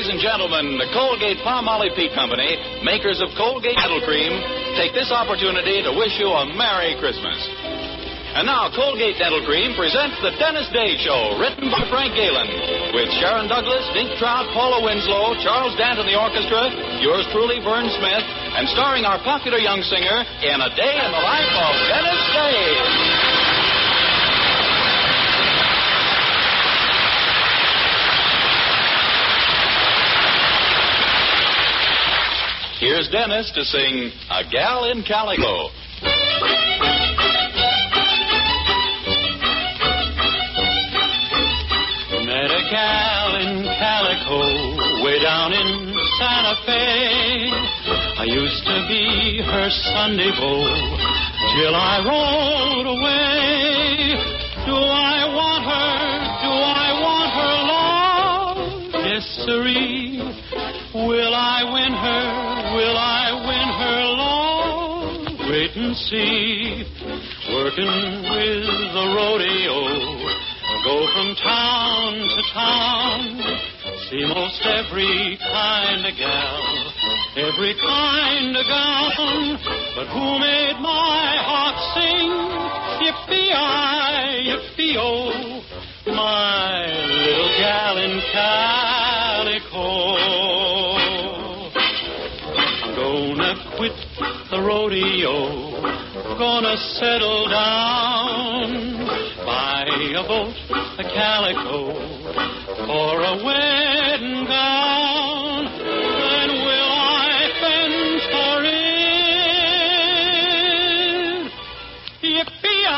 Ladies and gentlemen, the Colgate Palmolive Peat Company, makers of Colgate Dental Cream, take this opportunity to wish you a Merry Christmas. And now, Colgate Dental Cream presents the Dennis Day Show, written by Frank Galen, with Sharon Douglas, Dink Trout, Paula Winslow, Charles Dant and the orchestra, yours truly, Vern Smith, and starring our popular young singer in A Day in the Life of Dennis Day. Here's Dennis to sing A Gal in Calico. Met a gal in Calico way down in Santa Fe. I used to be her Sunday beau till I rolled away. Do I want her? Do I want her long? Yes, sirree. Will I win her? Will I win her long? Wait and see. Working with the rodeo, go from town to town. See most every kind of gal, every kind of gown. But who made my heart sing? Yippee-I, yippee-oh, my little gal in Calico. Quit the rodeo, gonna settle down, buy a boat, a calico, for a wedding gown. Then will I fence her in? Yippee-I,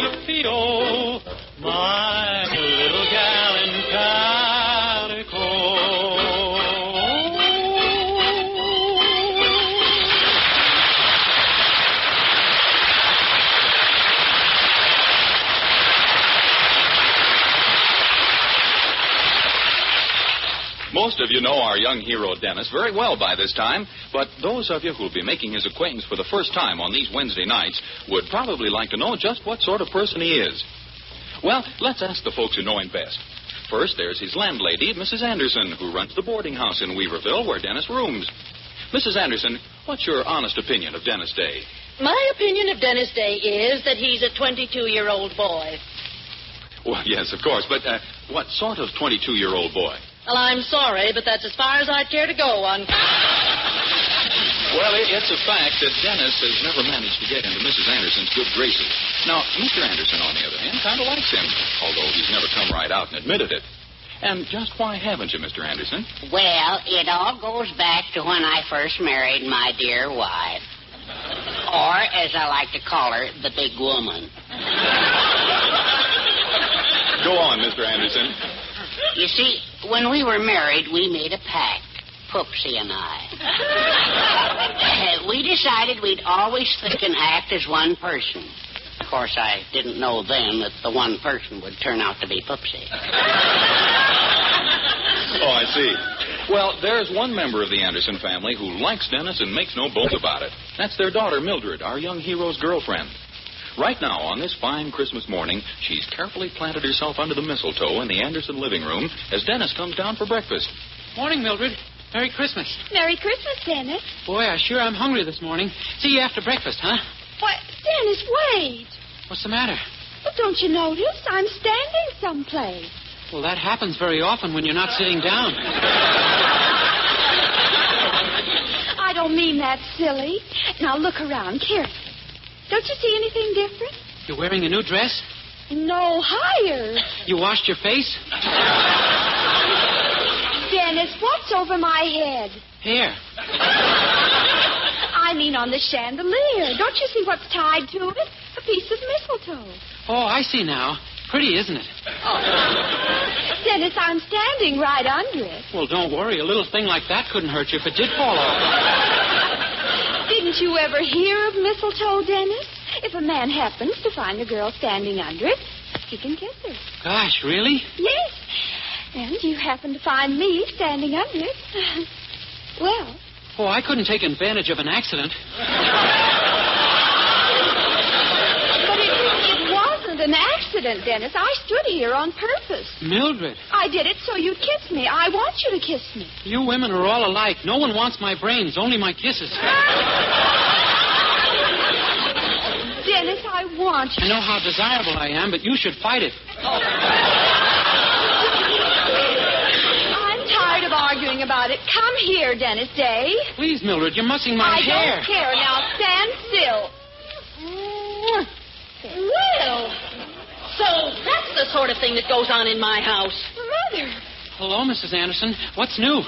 yippee-oh, my little gal in Calico. Most of you know our young hero, Dennis, very well by this time, but those of you who will be making his acquaintance for the first time on these Wednesday nights would probably like to know just what sort of person he is. Well, let's ask the folks who know him best. First, there's his landlady, Mrs. Anderson, who runs the boarding house in Weaverville where Dennis rooms. Mrs. Anderson, what's your honest opinion of Dennis Day? My opinion of Dennis Day is that he's a 22-year-old boy. Well, yes, of course, but what sort of 22-year-old boy? Well, I'm sorry, but that's as far as I'd care to go on. Well, it's a fact that Dennis has never managed to get into Mrs. Anderson's good graces. Now, Mr. Anderson, on the other hand, kind of likes him, although he's never come right out and admitted it. And just why haven't you, Mr. Anderson? Well, it all goes back to when I first married my dear wife. Or, as I like to call her, the big woman. Go on, Mr. Anderson. You see, when we were married, we made a pact, Poopsie and I. We decided we'd always think and act as one person. Of course, I didn't know then that the one person would turn out to be Poopsie. Oh, I see. Well, there's one member of the Anderson family who likes Dennis and makes no bones about it. That's their daughter, Mildred, our young hero's girlfriend. Right now, on this fine Christmas morning, she's carefully planted herself under the mistletoe in the Anderson living room as Dennis comes down for breakfast. Morning, Mildred. Merry Christmas. Merry Christmas, Dennis. Boy, I sure am hungry this morning. See you after breakfast, huh? Why, Dennis, wait. What's the matter? Well, don't you notice? I'm standing someplace. Well, that happens very often when you're not sitting down. I don't mean that silly. Now, look around carefully. Don't you see anything different? You're wearing a new dress? No, higher. You washed your face? Dennis, what's over my head? Here. I mean on the chandelier. Don't you see what's tied to it? A piece of mistletoe. Oh, I see now. Pretty, isn't it? Oh. Dennis, I'm standing right under it. Well, don't worry. A little thing like that couldn't hurt you if it did fall off. Didn't you ever hear of mistletoe, Dennis? If a man happens to find a girl standing under it, he can kiss her. Gosh, really? Yes. And you happen to find me standing under it. Well. Oh, I couldn't take advantage of an accident. But it wasn't an accident. accident, Dennis. I stood here on purpose. Mildred, I did it so you'd kiss me. I want you to kiss me. you women are all alike. No one wants my brains, only my kisses. Dennis, I want you. I know how desirable I am, but you should fight it. I'm tired of arguing about it. Come here, Dennis Day. Please, Mildred, you're mussing my hair. I don't care. Now stand still. Well, so that's the sort of thing that goes on in my house. Mother. Hello, Mrs. Anderson. What's new?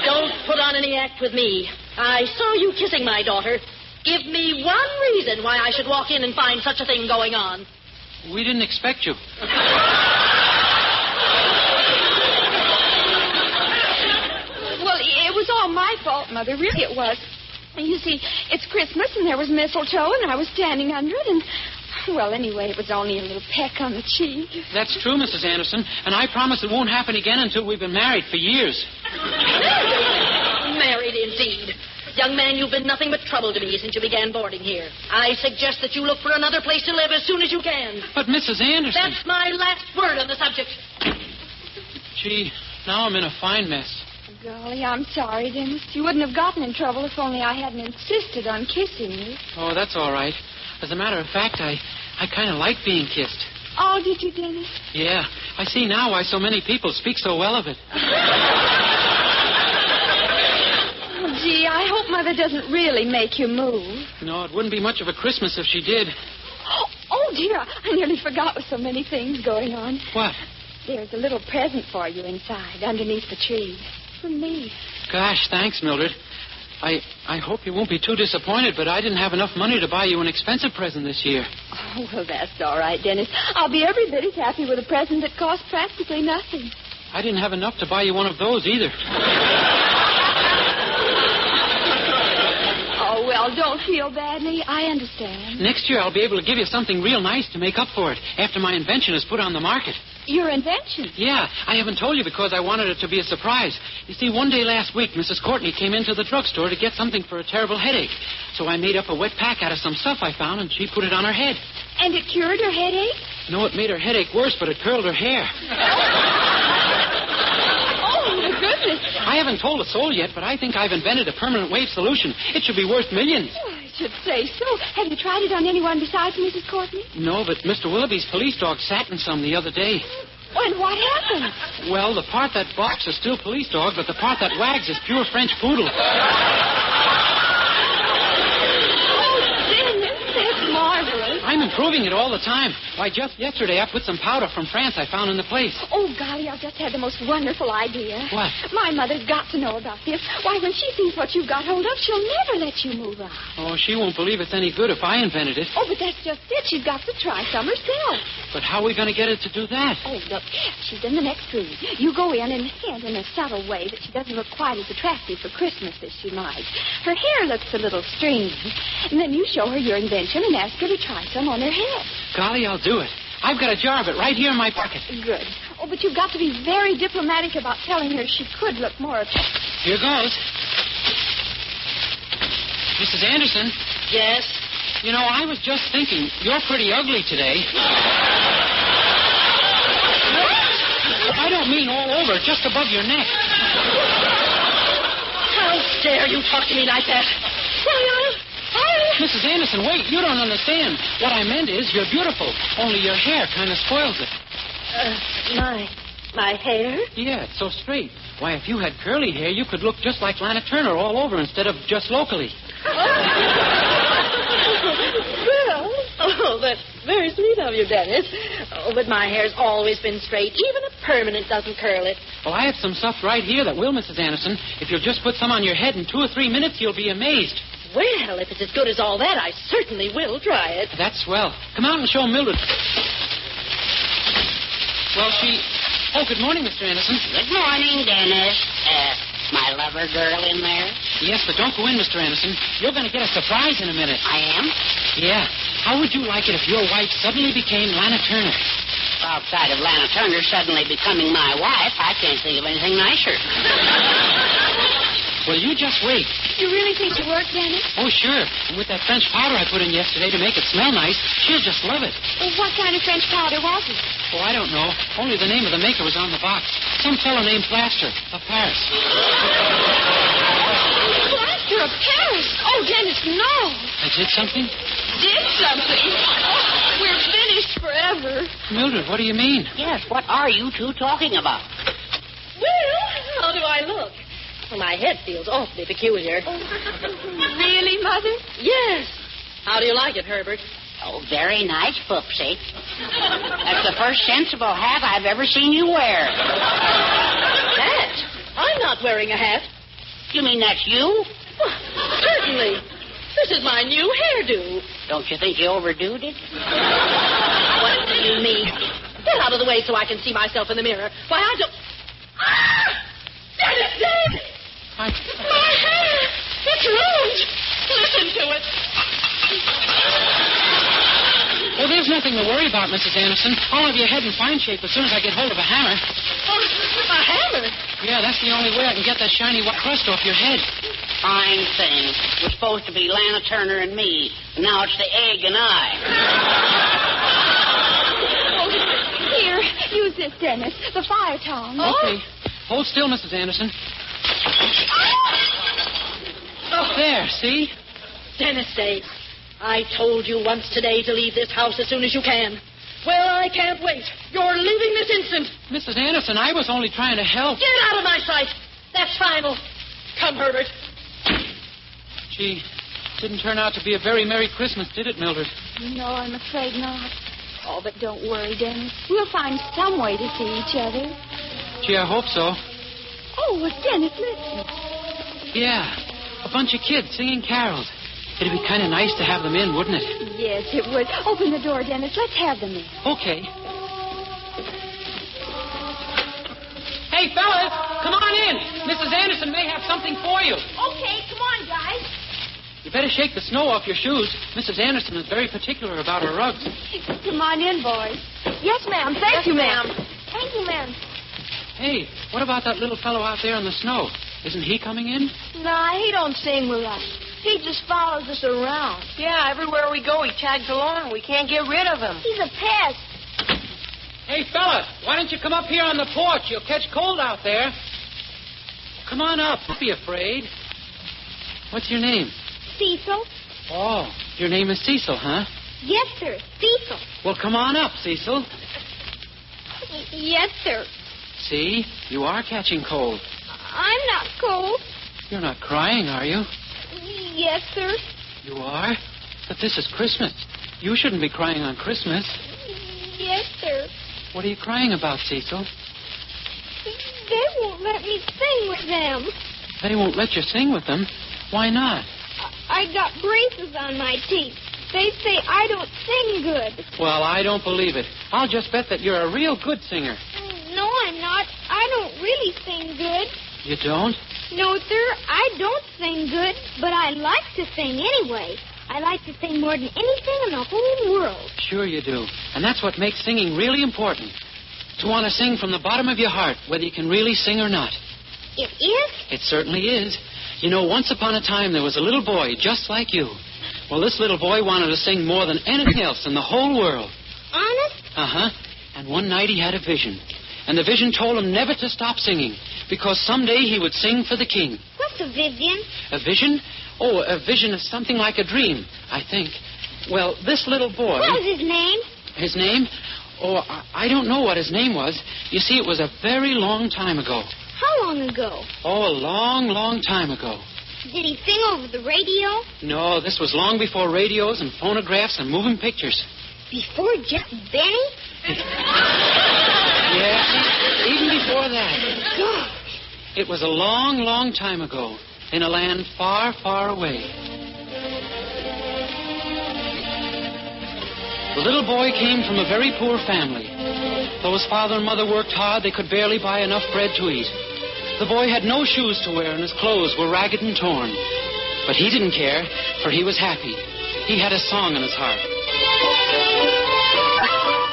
Don't put on any act with me. I saw you kissing my daughter. Give me one reason why I should walk in and find such a thing going on. We didn't expect you. Well, it was all my fault, Mother. Really, it was. You see, it's Christmas, and there was mistletoe, and I was standing under it, and... Well, anyway, it was only a little peck on the cheek. That's true, Mrs. Anderson, and I promise it won't happen again until we've been married for years. Married, indeed. Young man, you've been nothing but trouble to me since you began boarding here. I suggest that you look for another place to live as soon as you can. But, Mrs. Anderson... That's my last word on the subject. Gee, now I'm in a fine mess. Golly, I'm sorry, Dennis. You wouldn't have gotten in trouble if only I hadn't insisted on kissing you. Oh, that's all right. As a matter of fact, I kind of like being kissed. Oh, did you, Dennis? Yeah, I see now why so many people speak so well of it. Oh, gee, I hope Mother doesn't really make you move. No, it wouldn't be much of a Christmas if she did. Oh, dear, I nearly forgot with so many things going on. What? There's a little present for you inside, underneath the tree. For me. Gosh, thanks, Mildred. I hope you won't be too disappointed, but I didn't have enough money to buy you an expensive present this year. Oh, well, that's all right, Dennis. I'll be every bit as happy with a present that costs practically nothing. I didn't have enough to buy you one of those either. Oh, well, don't feel badly. I understand. Next year I'll be able to give you something real nice to make up for it after my invention is put on the market. Your invention? Yeah, I haven't told you because I wanted it to be a surprise. You see, one day last week, Mrs. Courtney came into the drugstore to get something for a terrible headache. So I made up a wet pack out of some stuff I found, and she put it on her head. And it cured her headache? No, it made her headache worse, but it curled her hair. Oh, my goodness. I haven't told a soul yet, but I think I've invented a permanent wave solution. It should be worth millions. Oh, I should say so. Have you tried it on anyone besides Mrs. Courtney? No, but Mr. Willoughby's police dog sat in some the other day. And what happened? Well, the part that barks is still police dog, but the part that wags is pure French poodle. That's marvelous. I'm improving it all the time. Why, just yesterday I put some powder from France I found in the place. Oh, golly, I've just had the most wonderful idea. What? My mother's got to know about this. Why, when she sees what you've got hold of, she'll never let you move on. Oh, she won't believe it's any good if I invented it. Oh, but that's just it. She's got to try some herself. But how are we going to get her to do that? Oh, look, she's in the next room. You go in and hint in a subtle way that she doesn't look quite as attractive for Christmas as she might. Her hair looks a little stringy. And then you show her your invention and ask her to try some on her head. Golly, I'll do it. I've got a jar of it right here in my pocket. Good. Oh, but you've got to be very diplomatic about telling her she could look more attractive. Here goes. Mrs. Anderson. Yes? You know, I was just thinking, you're pretty ugly today. I don't mean all over, just above your neck. How dare you talk to me like that? Mrs. Anderson, wait, you don't understand. What I meant is you're beautiful, only your hair kind of spoils it. My hair? Yeah, it's so straight. Why, if you had curly hair, you could look just like Lana Turner all over instead of just locally. Well, that's very sweet of you, Dennis. Oh, but my hair's always been straight. Even a permanent doesn't curl it. Well, I have some stuff right here that will, Mrs. Anderson. If you'll just put some on your head in 2 or 3 minutes, you'll be amazed. Well, if it's as good as all that, I certainly will try it. That's swell. Come out and show Mildred. Well, Oh, good morning, Mr. Anderson. Good morning, Dennis. My lover girl in there? Yes, but don't go in, Mr. Anderson. You're going to get a surprise in a minute. I am? Yeah. How would you like it if your wife suddenly became Lana Turner? Outside of Lana Turner suddenly becoming my wife, I can't think of anything nicer. Well, you just wait. You really think you work, Dennis? Oh, sure. And with that French powder I put in yesterday to make it smell nice, she'll just love it. Well, what kind of French powder was it? Oh, I don't know. Only the name of the maker was on the box. Some fellow named Plaster of Paris. Plaster of Paris? Oh, Dennis, no. I did something? Did something? Oh, we're finished forever. Mildred, what do you mean? Yes, what are you two talking about? Well, how do I look? Well, my head feels awfully peculiar. Really, Mother? Yes. How do you like it, Herbert? Oh, very nice, Poopsie. That's the first sensible hat I've ever seen you wear. Hat? I'm not wearing a hat. You mean that's you? Well, certainly. This is my new hairdo. Don't you think you overdoed it? What do you mean? Get out of the way so I can see myself in the mirror. Why, I don't... Ah! Dennis, Dave! My hair! It's ruined! Listen to it. Well, there's nothing to worry about, Mrs. Anderson. I'll have your head in fine shape as soon as I get hold of a hammer. Oh, a hammer? Yeah, that's the only way I can get that shiny white crust off your head. Fine thing. It was supposed to be Lana Turner and me. And now it's the egg and I. Oh, here, use this, Dennis. The fire tongs. Okay. Hold still, Mrs. Anderson. Oh. There, see? Dennis, Dave, I told you once today to leave this house as soon as you can. Well, I can't wait. You're leaving this instant. Mrs. Anderson, I was only trying to help. Get out of my sight. That's final. Come, Herbert. Gee, didn't turn out to be a very Merry Christmas, did it, Mildred? No, I'm afraid not. Oh, but don't worry, Dennis. We'll find some way to see each other. Gee, I hope so. Oh, well, Dennis, listen. Yeah, a bunch of kids singing carols. It'd be kind of nice to have them in, wouldn't it? Yes, it would. Open the door, Dennis. Let's have them in. Okay. Hey, fellas, come on in. Mrs. Anderson may have something for you. Okay, come on, guys. You better shake the snow off your shoes. Mrs. Anderson is very particular about her rugs. Come on in, boys. Yes, ma'am. Thank you, ma'am. Thank you, ma'am. Hey, what about that little fellow out there in the snow? Isn't he coming in? Nah, he don't sing with us. He just follows us around. Yeah, everywhere we go, he tags along. We can't get rid of him. He's a pest. Hey, fella, why don't you come up here on the porch? You'll catch cold out there. Come on up. Don't be afraid. What's your name? Cecil? Oh, your name is Cecil, huh? Yes, sir. Cecil. Well, come on up, Cecil. Yes, sir. See, you are catching cold. I'm not cold. You're not crying, are you? Yes, sir. You are? But this is Christmas. You shouldn't be crying on Christmas. Yes, sir. What are you crying about, Cecil? They won't let me sing with them. They won't let you sing with them. Why not? I got braces on my teeth. They say I don't sing good. Well, I don't believe it. I'll just bet that you're a real good singer. No, I'm not. I don't really sing good. You don't? No, sir, I don't sing good, but I like to sing anyway. I like to sing more than anything in the whole world. Sure you do. And that's what makes singing really important. To want to sing from the bottom of your heart, whether you can really sing or not. It is? It certainly is. You know, once upon a time, there was a little boy just like you. Well, this little boy wanted to sing more than anything else in the whole world. Honest? Uh-huh. And one night he had a vision. And the vision told him never to stop singing, because someday he would sing for the king. What's a vision? A vision? Oh, a vision is something like a dream, I think. Well, this little boy... What was his name? His name? Oh, I don't know what his name was. You see, it was a very long time ago. How long ago? Oh, a long, long time ago. Did he sing over the radio? No, this was long before radios and phonographs and moving pictures. Before Jeff Benny? Yeah, even before that. Gosh. It was a long, long time ago, in a land far, far away. The little boy came from a very poor family. Though his father and mother worked hard, they could barely buy enough bread to eat. The boy had no shoes to wear, and his clothes were ragged and torn. But he didn't care, for he was happy. He had a song in his heart.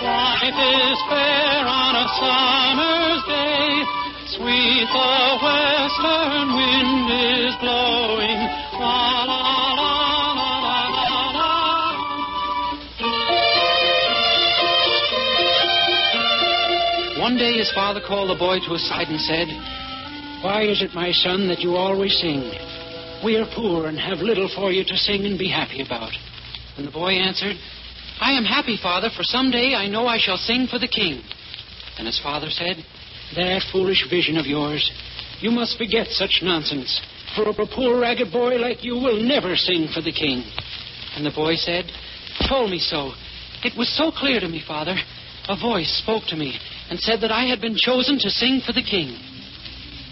Life is fair on a summer's day. Sweet the western wind is blowing. La, la, la, la, la, la, la. One day his father called the boy to his side and said, "Why is it, my son, that you always sing? We are poor and have little for you to sing and be happy about." And the boy answered, "I am happy, Father, for someday I know I shall sing for the king." And his father said, "That foolish vision of yours. You must forget such nonsense. For a poor ragged boy like you will never sing for the king." And the boy said, "Told me so. It was so clear to me, Father. A voice spoke to me and said that I had been chosen to sing for the king."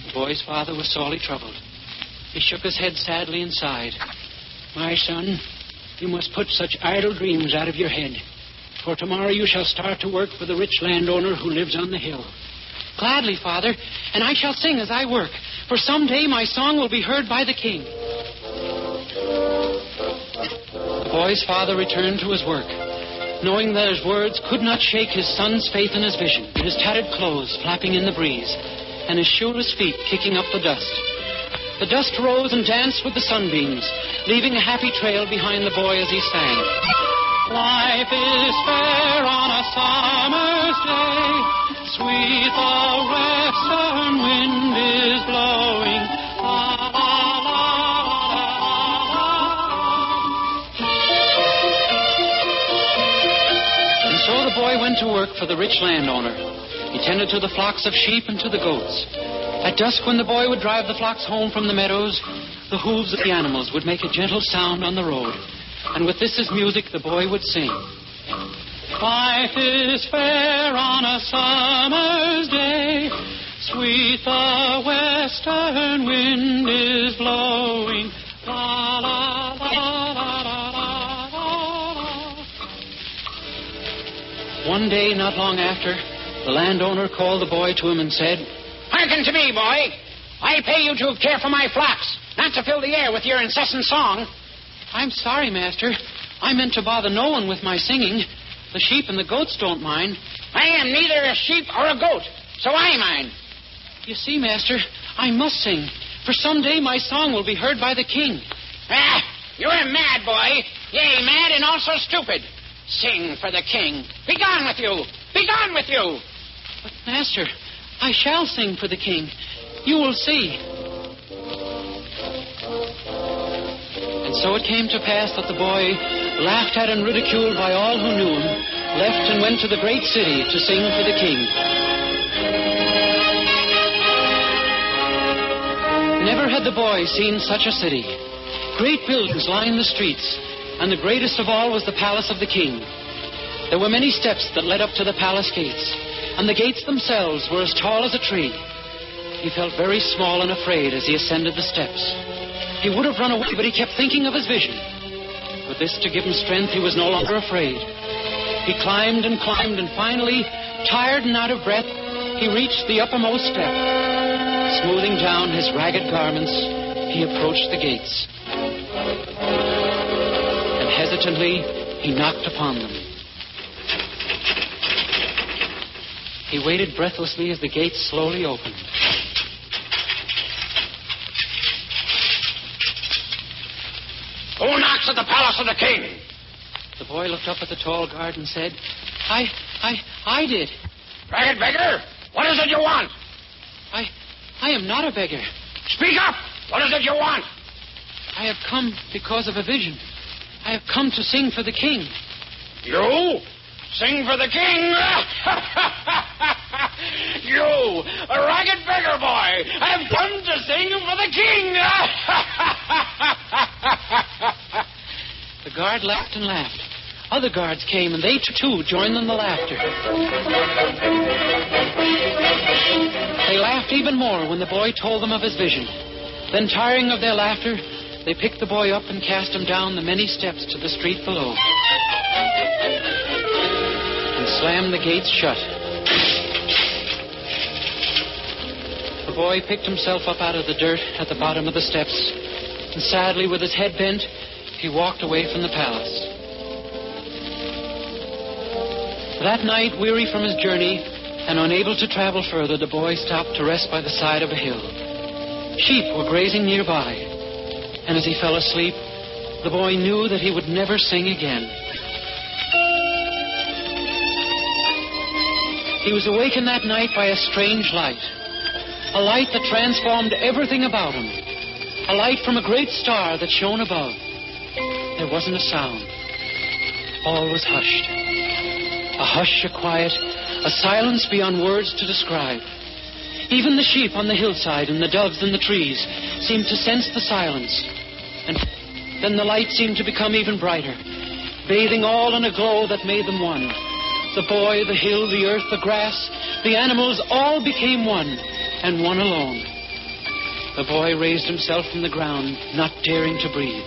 The boy's father was sorely troubled. He shook his head sadly and sighed. "My son, you must put such idle dreams out of your head. For tomorrow you shall start to work for the rich landowner who lives on the hill." "Gladly, Father, and I shall sing as I work, for someday my song will be heard by the king." The boy's father returned to his work, knowing that his words could not shake his son's faith in his vision, his tattered clothes flapping in the breeze, and his shoeless feet kicking up the dust. The dust rose and danced with the sunbeams, leaving a happy trail behind the boy as he sang. Life is fair on a summer's day. Sweet the western wind is blowing. La, la, la, la, la. And so the boy went to work for the rich landowner. He tended to the flocks of sheep and to the goats. At dusk, when the boy would drive the flocks home from the meadows, the hooves of the animals would make a gentle sound on the road. And with this as music, the boy would sing. Life is fair on a summer's day. Sweet the western wind is blowing. La, la, la, la, la, la, la. One day, not long after, the landowner called the boy to him and said, "Hearken to me, boy. I pay you to care for my flocks, not to fill the air with your incessant song." "I'm sorry, master. I meant to bother no one with my singing. The sheep and the goats don't mind." "I am neither a sheep or a goat, so I mind." "You see, master, I must sing, for someday my song will be heard by the king." "Ah, you are mad, boy. Yea, mad and also stupid. Sing for the king. Be gone with you. Be gone with you." "But, master, I shall sing for the king. You will see." And so it came to pass that the boy, laughed at and ridiculed by all who knew him, left and went to the great city to sing for the king. Never had the boy seen such a city. Great buildings lined the streets, and the greatest of all was the palace of the king. There were many steps that led up to the palace gates, and the gates themselves were as tall as a tree. He felt very small and afraid as he ascended the steps. He would have run away, but he kept thinking of his vision. With this to give him strength, he was no longer afraid. He climbed, and finally, tired and out of breath, he reached the uppermost step. Smoothing down his ragged garments, he approached the gates. And hesitantly, he knocked upon them. He waited breathlessly as the gates slowly opened. "Who knocks at the palace of the king?" The boy looked up at the tall guard and said, I did. "Ragged beggar, what is it you want?" I am not a beggar. "Speak up! What is it you want?" I have come because of a vision. I have come to sing for the king." "You? Sing for the king?" "You, a ragged beggar boy, have come to sing for the king." The guard laughed and laughed. Other guards came, and they, too, joined in the laughter. They laughed even more when the boy told them of his vision. Then, tiring of their laughter, they picked the boy up and cast him down the many steps to the street below. And slammed the gates shut. The boy picked himself up out of the dirt at the bottom of the steps, and sadly, with his head bent, he walked away from the palace. That night, weary from his journey, and unable to travel further, the boy stopped to rest by the side of a hill. Sheep were grazing nearby, and as he fell asleep, the boy knew that he would never sing again. He was awakened that night by a strange light, a light that transformed everything about him, a light from a great star that shone above. There wasn't a sound. All was hushed. A hush, a quiet, a silence beyond words to describe. Even the sheep on the hillside and the doves in the trees seemed to sense the silence. And then the light seemed to become even brighter, bathing all in a glow that made them one. The boy, the hill, the earth, the grass, the animals all became one, and one alone. The boy raised himself from the ground, not daring to breathe.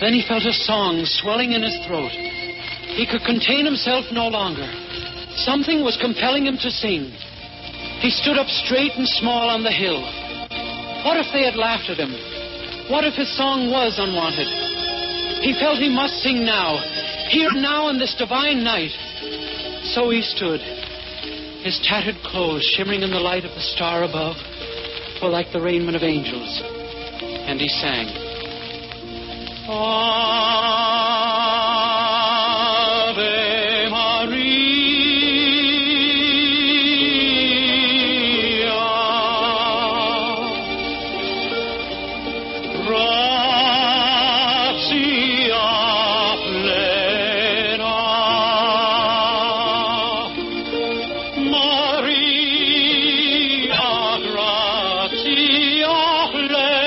Then he felt a song swelling in his throat. He could contain himself no longer. Something was compelling him to sing. He stood up straight and small on the hill. What if they had laughed at him? What if his song was unwanted? He felt he must sing now, here now in this divine night. So he stood, his tattered clothes shimmering in the light of the star above, were like the raiment of angels. And he sang. Ave Maria, gratia plena, Maria, gratia plena,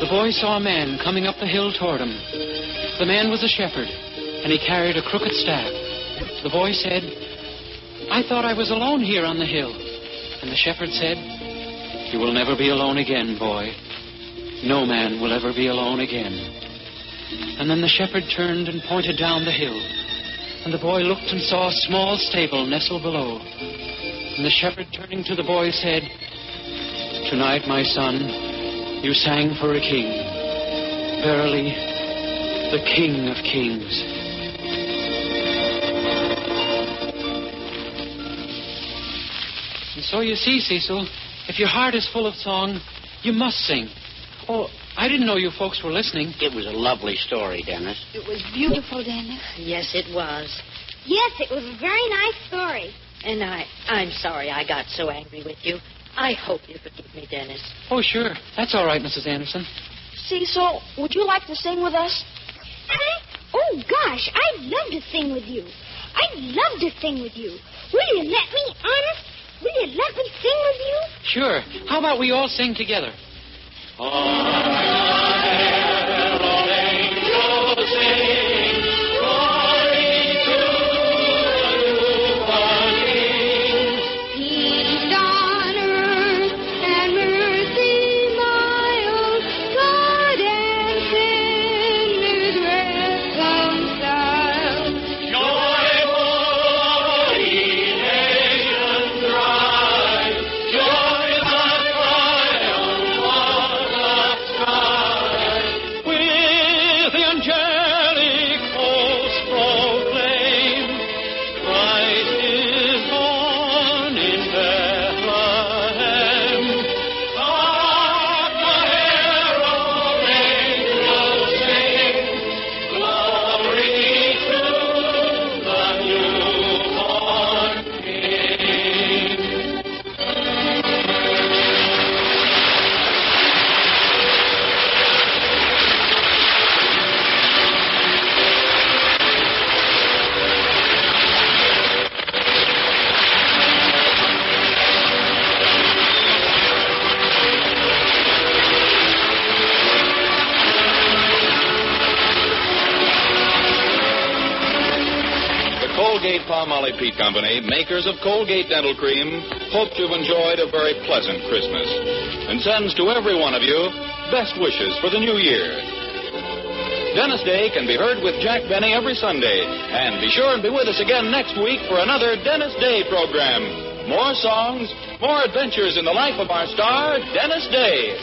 the boy saw a man coming up the hill toward him. The man was a shepherd, and he carried a crooked staff. The boy said, "I thought I was alone here on the hill." And the shepherd said, "You will never be alone again, boy. No man will ever be alone again." And then the shepherd turned and pointed down the hill. And the boy looked and saw a small stable nestled below. And the shepherd, turning to the boy, said, "Tonight, my son, you sang for a king. Verily, the King of Kings." And so you see, Cecil, if your heart is full of song, you must sing. Oh, I didn't know you folks were listening. It was a lovely story, Dennis. It was beautiful, Dennis. Yes, it was. Yes, it was a very nice story. And I'm sorry I got so angry with you. I hope you forgive me, Dennis. Oh, sure. That's all right, Mrs. Anderson. Cecil, would you like to sing with us? Oh, gosh, I'd love to sing with you. I'd love to sing with you. Will you let me, honest? Will you let me sing with you? Sure. How about we all sing together? Colgate-Palmolive Peat Company, makers of Colgate Dental Cream, hope you've enjoyed a very pleasant Christmas and sends to every one of you best wishes for the new year. Dennis Day can be heard with Jack Benny every Sunday. And be sure and be with us again next week for another Dennis Day program. More songs, more adventures in the life of our star, Dennis Day.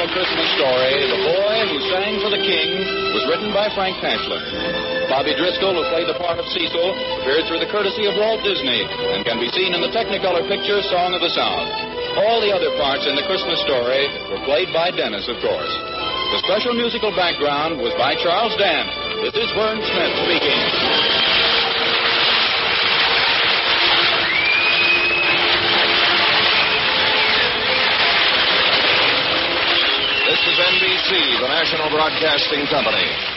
Christmas story, The Boy Who Sang for the King, was written by Frank Pashler. Bobby Driscoll, who played the part of Cecil, appeared through the courtesy of Walt Disney and can be seen in the Technicolor picture Song of the South. All the other parts in the Christmas story were played by Dennis, of course. The special musical background was by Charles Dant. This is Vern Smith speaking. This is NBC, the National Broadcasting Company.